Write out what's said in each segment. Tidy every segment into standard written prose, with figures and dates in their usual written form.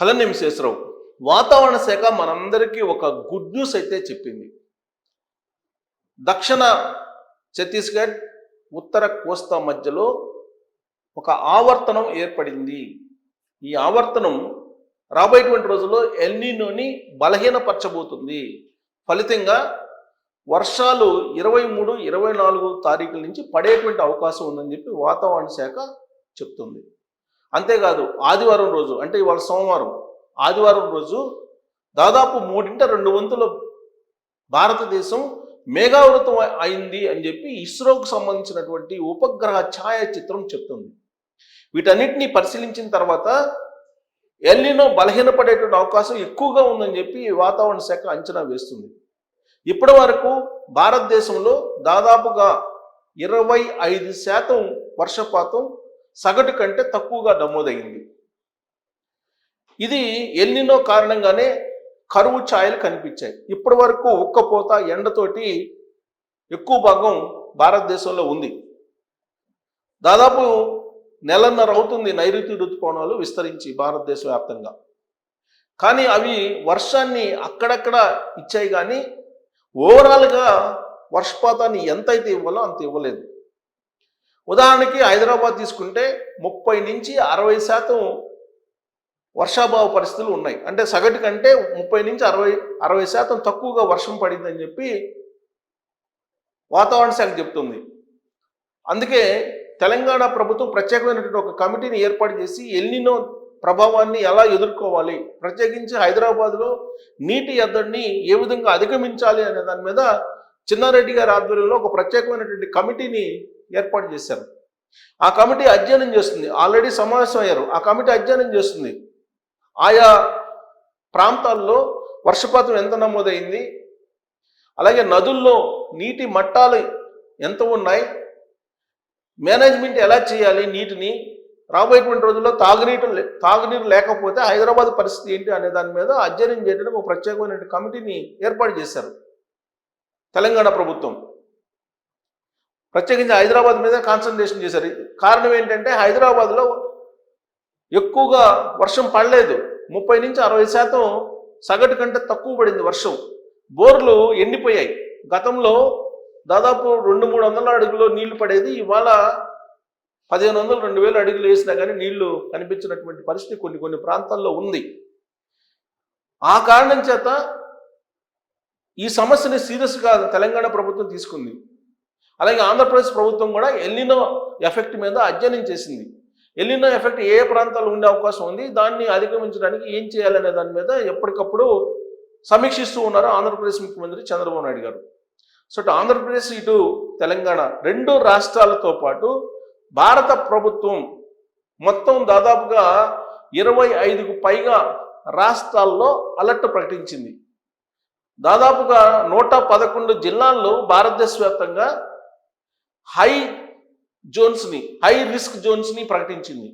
Hello Sesha Rao. వాతావరణ శాఖ మనందరికీ ఒక గుడ్ న్యూస్ అయితే చెప్పింది. దక్షిణ ఛత్తీస్గఢ్, ఉత్తర కోస్తా మధ్యలో ఒక ఆవర్తనం ఏర్పడింది. ఈ ఆవర్తనం రాబోయేటువంటి రోజుల్లో ఎల్ నీనోని బలహీనపరచబోతుంది. ఫలితంగా వర్షాలు 23, 24 తారీఖుల నుంచి పడేటువంటి అవకాశం ఉందని చెప్పి వాతావరణ శాఖ చెప్తుంది. అంతేకాదు ఆదివారం రోజు, అంటే ఇవాళ సోమవారం, ఆదివారం రోజు దాదాపు 3/2 భారతదేశం మేఘావృతం అయింది అని చెప్పి ఇస్రోకు సంబంధించినటువంటి ఉపగ్రహ ఛాయాచిత్రం చెప్తుంది. వీటన్నిటిని పరిశీలించిన తర్వాత ఎల్ నీనో బలహీనపడేటువంటి అవకాశం ఎక్కువగా ఉందని చెప్పి వాతావరణ శాఖ అంచనా వేస్తుంది. ఇప్పటి వరకు భారతదేశంలో దాదాపుగా 25% వర్షపాతం సగటు కంటే తక్కువగా నమోదైంది. ఇది ఎల్ నీనో కారణంగానే కరువు ఛాయలు కనిపించాయి. ఇప్పటి వరకు ఉక్కపోత, ఎండతోటి ఎక్కువ భాగం భారతదేశంలో ఉంది. దాదాపు నెలన్నర అవుతుంది నైరుతి ఋతుపవనాలు విస్తరించి భారతదేశ వ్యాప్తంగా. కానీ అవి వర్షాన్ని అక్కడక్కడ ఇచ్చాయి, కానీ ఓవరాల్గా వర్షపాతాన్ని ఎంతైతే ఇవ్వాలో అంత ఇవ్వలేదు. ఉదాహరణకి హైదరాబాద్ తీసుకుంటే 30 నుంచి 60% వర్షాభావ పరిస్థితులు ఉన్నాయి. అంటే సగటు కంటే 30 నుంచి 60% తక్కువగా వర్షం పడిందని చెప్పి వాతావరణ శాఖ చెప్తుంది. అందుకే తెలంగాణ ప్రభుత్వం ప్రత్యేకమైనటువంటి ఒక కమిటీని ఏర్పాటు చేసి ఎల్ నీనో ప్రభావాన్ని ఎలా ఎదుర్కోవాలి, ప్రత్యేకించి హైదరాబాద్లో నీటి ఎద్దడిని ఏ విధంగా అధిగమించాలి అనే దాని మీద చిన్నారెడ్డి గారి ఆధ్వర్యంలో ఒక ప్రత్యేకమైనటువంటి కమిటీని ఏర్పాటు చేశారు. ఆ కమిటీ అధ్యయనం చేస్తుంది. ఆల్రెడీ సమావేశం అయ్యారు. ఆ కమిటీ అధ్యయనం చేస్తుంది ఆయా ప్రాంతాల్లో వర్షపాతం ఎంత నమోదైంది, అలాగే నదుల్లో నీటి మట్టాలు ఎంత ఉన్నాయి, మేనేజ్మెంట్ ఎలా చేయాలి, నీటిని రాబోయేటువంటి రోజుల్లో తాగునీరు లేకపోతే హైదరాబాద్ పరిస్థితి ఏంటి అనే దాని మీద అధ్యయనం చేయడానికి ఒక ప్రత్యేకమైన కమిటీని ఏర్పాటు చేశారు తెలంగాణ ప్రభుత్వం. ప్రత్యేకించి హైదరాబాద్ మీద కాన్సన్ట్రేషన్ చేశారు. కారణం ఏంటంటే హైదరాబాద్లో ఎక్కువగా వర్షం పడలేదు. 30 నుంచి 60% సగటు కంటే తక్కువ పడింది వర్షం. బోర్లు ఎండిపోయాయి. గతంలో దాదాపు 200-300 అడుగులో నీళ్లు పడేది. ఇవాళ 1500-2000 అడుగులు వేసినా కానీ నీళ్లు కనిపించినటువంటి పరిస్థితి కొన్ని ప్రాంతాల్లో ఉంది. ఆ కారణం చేత ఈ సమస్యని సీరియస్గా తెలంగాణ ప్రభుత్వం తీసుకుంది. అలాగే ఆంధ్రప్రదేశ్ ప్రభుత్వం కూడా ఎల్ నీనో ఎఫెక్ట్ మీద అధ్యయనం చేసింది. ఎల్ నీనో ఎఫెక్ట్ ఏ ప్రాంతాల్లో ఉండే అవకాశం ఉంది, దాన్ని అధిగమించడానికి ఏం చేయాలనే దాని మీద ఎప్పటికప్పుడు సమీక్షిస్తూ ఉన్నారు ఆంధ్రప్రదేశ్ ముఖ్యమంత్రి చంద్రబాబు నాయుడు గారు. సో ఇటు ఆంధ్రప్రదేశ్, ఇటు తెలంగాణ 2 రాష్ట్రాలతో పాటు భారత ప్రభుత్వం మొత్తం దాదాపుగా 25కు పైగా రాష్ట్రాల్లో అలర్ట్ ప్రకటించింది. దాదాపుగా 111 జిల్లాల్లో భారతదేశ వ్యాప్తంగా హై రిస్క్ జోన్స్ని ప్రకటించింది.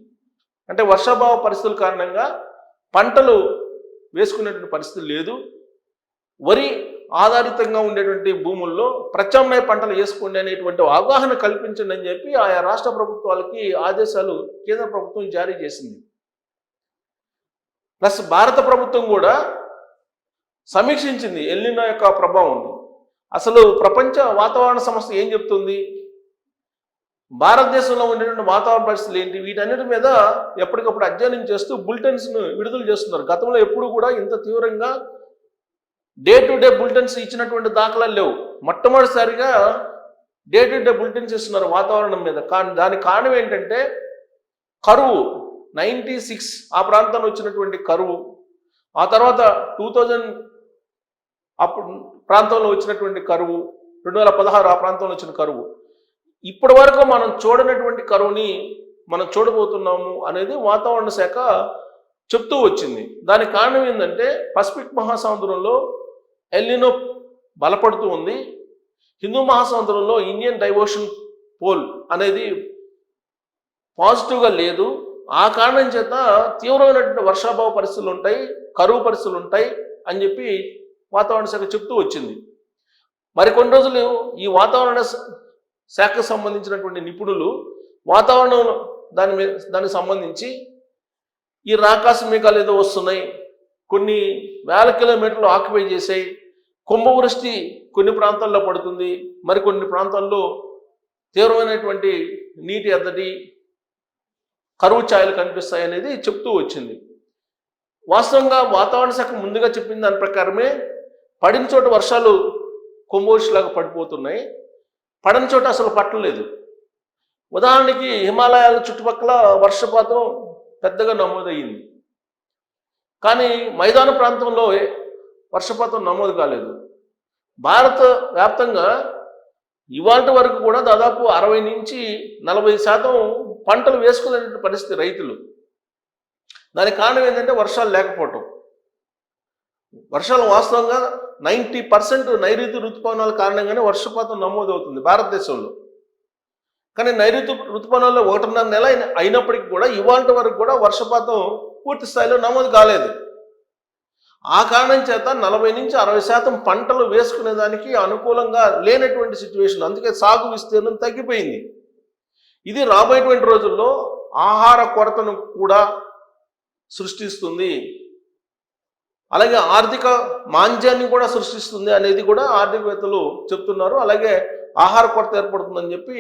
అంటే వర్షాభావ పరిస్థితుల కారణంగా పంటలు వేసుకునేటువంటి పరిస్థితి లేదు. వరి ఆధారితంగా ఉండేటువంటి భూముల్లో ప్రత్యామ్నాయ పంటలు వేసుకోండి అనేటువంటి అవగాహన కల్పించండి అని చెప్పి ఆయా రాష్ట్ర ప్రభుత్వాలకి ఆదేశాలు కేంద్ర ప్రభుత్వం జారీ చేసింది. ప్లస్ భారత ప్రభుత్వం కూడా సమీక్షించింది ఎల్ నీనో యొక్క ప్రభావం. అసలు ప్రపంచ వాతావరణ సంస్థ ఏం చెప్తుంది, భారతదేశంలో ఉండేటువంటి వాతావరణ పరిస్థితులు ఏంటి, వీటన్నిటి మీద ఎప్పటికప్పుడు అధ్యయనం చేస్తూ బులెటిన్స్ను విడుదల చేస్తున్నారు. గతంలో ఎప్పుడు కూడా ఇంత తీవ్రంగా డే టు డే బులెటిన్స్ ఇచ్చినటువంటి దాఖలాలు లేవు. మొట్టమొదటిసారిగా డే టు డే బులెటిన్స్ ఇస్తున్నారు వాతావరణం మీద. దానికి కారణం ఏంటంటే కరువు 96 ఆ ప్రాంతంలో వచ్చినటువంటి కరువు, ఆ తర్వాత 2000 అప్పుడు ప్రాంతంలో వచ్చినటువంటి కరువు, 2016 ఆ ప్రాంతంలో వచ్చిన కరువు, ఇప్పటి వరకు మనం చూడనటువంటి కరువుని మనం చూడబోతున్నాము అనేది వాతావరణ శాఖ చెప్తూ వచ్చింది. దానికి కారణం ఏంటంటే పసిఫిక్ మహాసముద్రంలో ఎల్ నీనో బలపడుతూ ఉంది. హిందూ మహాసముద్రంలో ఇండియన్ డైవర్షన్ పోల్ అనేది పాజిటివ్గా లేదు. ఆ కారణం చేత తీవ్రమైనటువంటి వర్షాభావ పరిస్థితులు ఉంటాయి, కరువు పరిస్థితులు ఉంటాయి అని చెప్పి వాతావరణ శాఖ చెప్తూ వచ్చింది. మరికొన్ని రోజులు ఈ వాతావరణ శాఖకు సంబంధించినటువంటి నిపుణులు వాతావరణం దానికి సంబంధించి ఈ రాకాసి మేఘాలు ఏదో వస్తున్నాయి, కొన్ని వేల కిలోమీటర్లు ఆక్యుపై చేసాయి, కుంభవృష్టి కొన్ని ప్రాంతాల్లో పడుతుంది, మరికొన్ని ప్రాంతాల్లో తీవ్రమైనటువంటి నీటి ఎద్దడి, కరువు ఛాయలు కనిపిస్తాయి అనేది చెప్తూ వచ్చింది. వాస్తవంగా వాతావరణ శాఖ ముందుగా చెప్పిన దాని ప్రకారమే పడిన చోట వర్షాలు కుంభవృష్టిలాగా పడిపోతున్నాయి, పడని చోట అసలు పట్టలేదు. ఉదాహరణకి హిమాలయాల చుట్టుపక్కల వర్షపాతం పెద్దగా నమోదయ్యింది, కానీ మైదాన ప్రాంతంలో వర్షపాతం నమోదు కాలేదు. భారత వ్యాప్తంగా ఇవాళ వరకు కూడా దాదాపు 60 నుంచి 40% పంటలు వేసుకునే పరిస్థితి రైతులు. దానికి కారణం ఏంటంటే వర్షాలు లేకపోవటం. వర్షాలు వాస్తవంగా 90% నైరుతి ఋతుపవనాల కారణంగానే వర్షపాతం నమోదవుతుంది భారతదేశంలో. కానీ నైరుతి ఋతుపవనాల్లో 1.5 నెల అయినప్పటికీ కూడా ఇవాళ వరకు కూడా వర్షపాతం పూర్తి స్థాయిలో నమోదు కాలేదు. ఆ కారణం చేత 40 నుంచి 60% పంటలు వేసుకునేదానికి అనుకూలంగా లేనటువంటి సిచ్యువేషన్. అందుకే సాగు విస్తీర్ణం తగ్గిపోయింది. ఇది రాబోయేటువంటి రోజుల్లో ఆహార కొరతను కూడా సృష్టిస్తుంది, అలాగే ఆర్థిక మాంద్యాన్ని కూడా సృష్టిస్తుంది అనేది కూడా ఆర్థికవేత్తలు చెప్తున్నారు. అలాగే ఆహార కొరత ఏర్పడుతుందని చెప్పి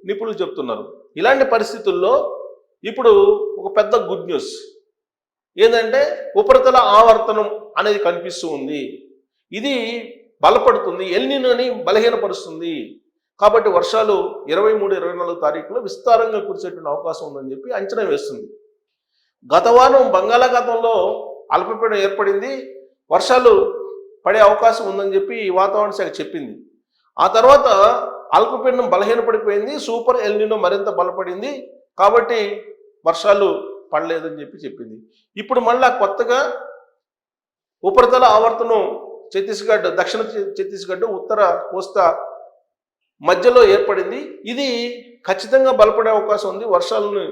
నిపుణులు చెప్తున్నారు. ఇలాంటి పరిస్థితుల్లో ఇప్పుడు ఒక పెద్ద గుడ్ న్యూస్ ఏంటంటే ఉపరితల ఆవర్తనం అనేది కనిపిస్తూ ఉంది. ఇది బలపడుతుంది, ఎల్నినోని బలహీనపరుస్తుంది. కాబట్టి వర్షాలు 23, 24 తారీఖులో విస్తారంగా కురిసేటువంటి అవకాశం ఉందని చెప్పి అంచనా వేస్తుంది. గత వారం బంగాళాఖాతంలో అల్పపీడనం ఏర్పడింది, వర్షాలు పడే అవకాశం ఉందని చెప్పి వాతావరణ శాఖ చెప్పింది. ఆ తర్వాత అల్పపీడనం బలహీనపడిపోయింది, సూపర్ ఎల్నినో మరింత బలపడింది, కాబట్టి వర్షాలు పడలేదని చెప్పి చెప్పింది. ఇప్పుడు మళ్ళా కొత్తగా ఉపరితల ఆవర్తనం ఛత్తీస్గఢ్, దక్షిణ ఛత్తీస్గఢ్, ఉత్తర కోస్తా మధ్యలో ఏర్పడింది. ఇది ఖచ్చితంగా బలపడే అవకాశం ఉంది, వర్షాలను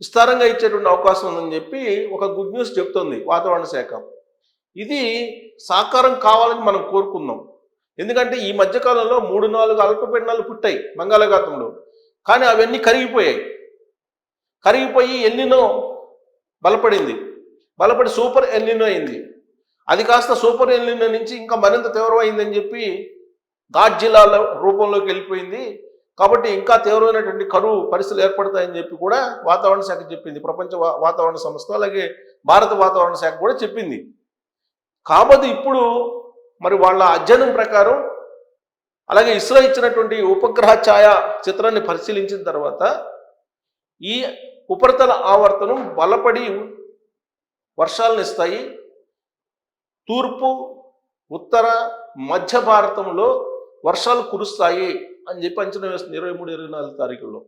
విస్తారంగా ఇచ్చేటువంటి అవకాశం ఉందని చెప్పి ఒక గుడ్ న్యూస్ చెప్తోంది వాతావరణ శాఖ. ఇది సాకారం కావాలని మనం కోరుకుందాం. ఎందుకంటే ఈ మధ్యకాలంలో 3-4 అల్పపీడనాలు పుట్టాయి బంగాళాఖాతంలో, కానీ అవన్నీ కరిగిపోయి ఎల్నినో బలపడి సూపర్ ఎల్నినో అయింది. అది కాస్త సూపర్ ఎల్నినో నుంచి ఇంకా మరింత తీవ్రమైందని చెప్పి ఘాట్ జిల్లాల రూపంలోకి వెళ్ళిపోయింది. కాబట్టి ఇంకా తీవ్రమైనటువంటి కరువు పరిస్థితులు ఏర్పడతాయని చెప్పి కూడా వాతావరణ శాఖ చెప్పింది. ప్రపంచ వాతావరణ సంస్థ అలాగే భారత వాతావరణ శాఖ కూడా చెప్పింది. కాబట్టి ఇప్పుడు మరి వాళ్ళ అధ్యయనం ప్రకారం, అలాగే ఇస్రో ఇచ్చినటువంటి ఉపగ్రహ ఛాయా చిత్రాన్ని పరిశీలించిన తర్వాత ఈ ఉపరితల ఆవర్తనం బలపడి వర్షాలను ఇస్తాయి. తూర్పు, ఉత్తర, మధ్య భారతంలో వర్షాలు కురుస్తాయి అని చెప్పి అంచనా వేస్తుంది 23, 24 తారీఖుల్లో.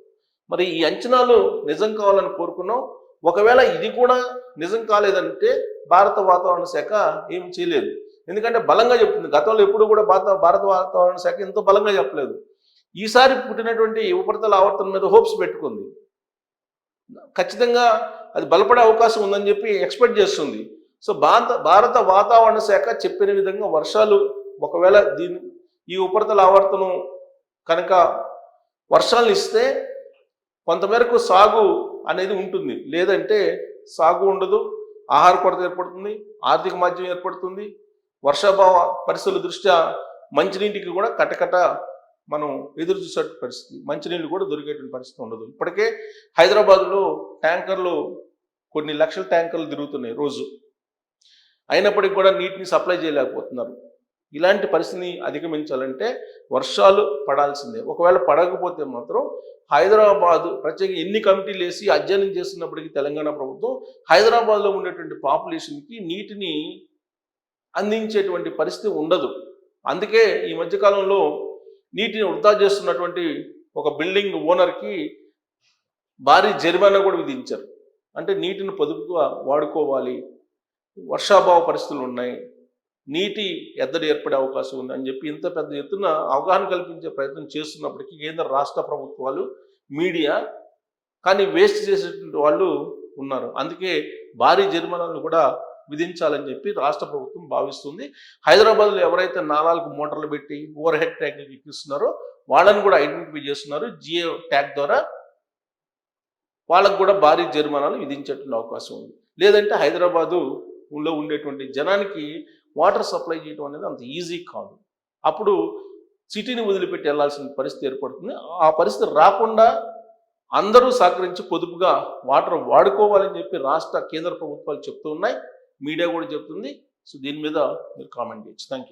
మరి ఈ అంచనాలు నిజం కావాలని కోరుకున్నాం. ఒకవేళ ఇది కూడా నిజం కాలేదంటే భారత వాతావరణ శాఖ ఏం చేయలేదు. ఎందుకంటే బలంగా చెప్తుంది. గతంలో ఎప్పుడు కూడా భారత వాతావరణ శాఖ ఇంత బలంగా చెప్పలేదు. ఈసారి పుట్టినటువంటి ఉపరితల ఆవర్తనం మీద హోప్స్ పెట్టుకుంది. ఖచ్చితంగా అది బలపడే అవకాశం ఉందని చెప్పి ఎక్స్పెక్ట్ చేస్తుంది. సో భారత వాతావరణ శాఖ చెప్పిన విధంగా వర్షాలు ఒకవేళ ఈ ఉపరితల ఆవర్తనం కనుక వర్షాలను ఇస్తే కొంతమేరకు సాగు అనేది ఉంటుంది, లేదంటే సాగు ఉండదు, ఆహార కొరత ఏర్పడుతుంది, ఆర్థిక మాధ్యం ఏర్పడుతుంది. వర్షాభావ పరిస్థితుల దృష్ట్యా మంచినీటికి కూడా కటకట మనం ఎదురు చూసే పరిస్థితి, మంచినీళ్ళు కూడా దొరికేటువంటి పరిస్థితి ఉండదు. ఇప్పటికే హైదరాబాద్లో ట్యాంకర్లు కొన్ని లక్షల ట్యాంకర్లు తిరుగుతున్నాయి రోజు, అయినప్పటికీ కూడా నీటిని సప్లై చేయలేకపోతున్నారు. ఇలాంటి పరిస్థితిని అధిగమించాలంటే వర్షాలు పడాల్సిందే. ఒకవేళ పడకపోతే మాత్రం హైదరాబాద్ ప్రత్యేక ఎన్ని కమిటీలు వేసి అధ్యయనం చేస్తున్నప్పటికీ తెలంగాణ ప్రభుత్వం హైదరాబాద్లో ఉండేటువంటి పాపులేషన్కి నీటిని అందించేటువంటి పరిస్థితి ఉండదు. అందుకే ఈ మధ్యకాలంలో నీటిని వృధా చేస్తున్నటువంటి ఒక బిల్డింగ్ ఓనర్కి భారీ జరిమానా కూడా విధించారు. అంటే నీటిని పొదుపుగా వాడుకోవాలి, వర్షాభావ పరిస్థితులు ఉన్నాయి, నీటి ఎద్దడి ఏర్పడే అవకాశం ఉంది అని చెప్పి ఇంత పెద్ద ఎత్తున అవగాహన కల్పించే ప్రయత్నం చేస్తున్నప్పటికీ కేంద్ర రాష్ట్ర ప్రభుత్వాలు, మీడియా కానీ వేస్ట్ చేసేటువంటి వాళ్ళు ఉన్నారు. అందుకే భారీ జరిమానాలను కూడా విధించాలని చెప్పి రాష్ట్ర ప్రభుత్వం భావిస్తుంది. హైదరాబాద్లో ఎవరైతే నాలాలకు మోటార్లు పెట్టి ఓవర్ హెడ్ ట్యాంకులు ఎక్కిస్తున్నారో వాళ్ళని కూడా ఐడెంటిఫై చేస్తున్నారు. జియో ట్యాగ్ ద్వారా వాళ్ళకు కూడా భారీ జరిమానాలు విధించేటువంటి అవకాశం ఉంది. లేదంటే హైదరాబాదులో ఉండేటువంటి జనానికి వాటర్ సప్లై చేయడం అనేది అంత ఈజీ కాదు. అప్పుడు సిటీని వదిలిపెట్టి వెళ్లాల్సిన పరిస్థితి ఏర్పడుతుంది. ఆ పరిస్థితి రాకుండా అందరూ సహకరించి పొదుపుగా వాటర్ వాడుకోవాలని చెప్పి రాష్ట్ర కేంద్ర ప్రభుత్వాలు చెప్తూ ఉన్నాయి, మీడియా కూడా చెప్తుంది. సో దీని మీద మీరు కామెంట్ చేయొచ్చు. Thank you.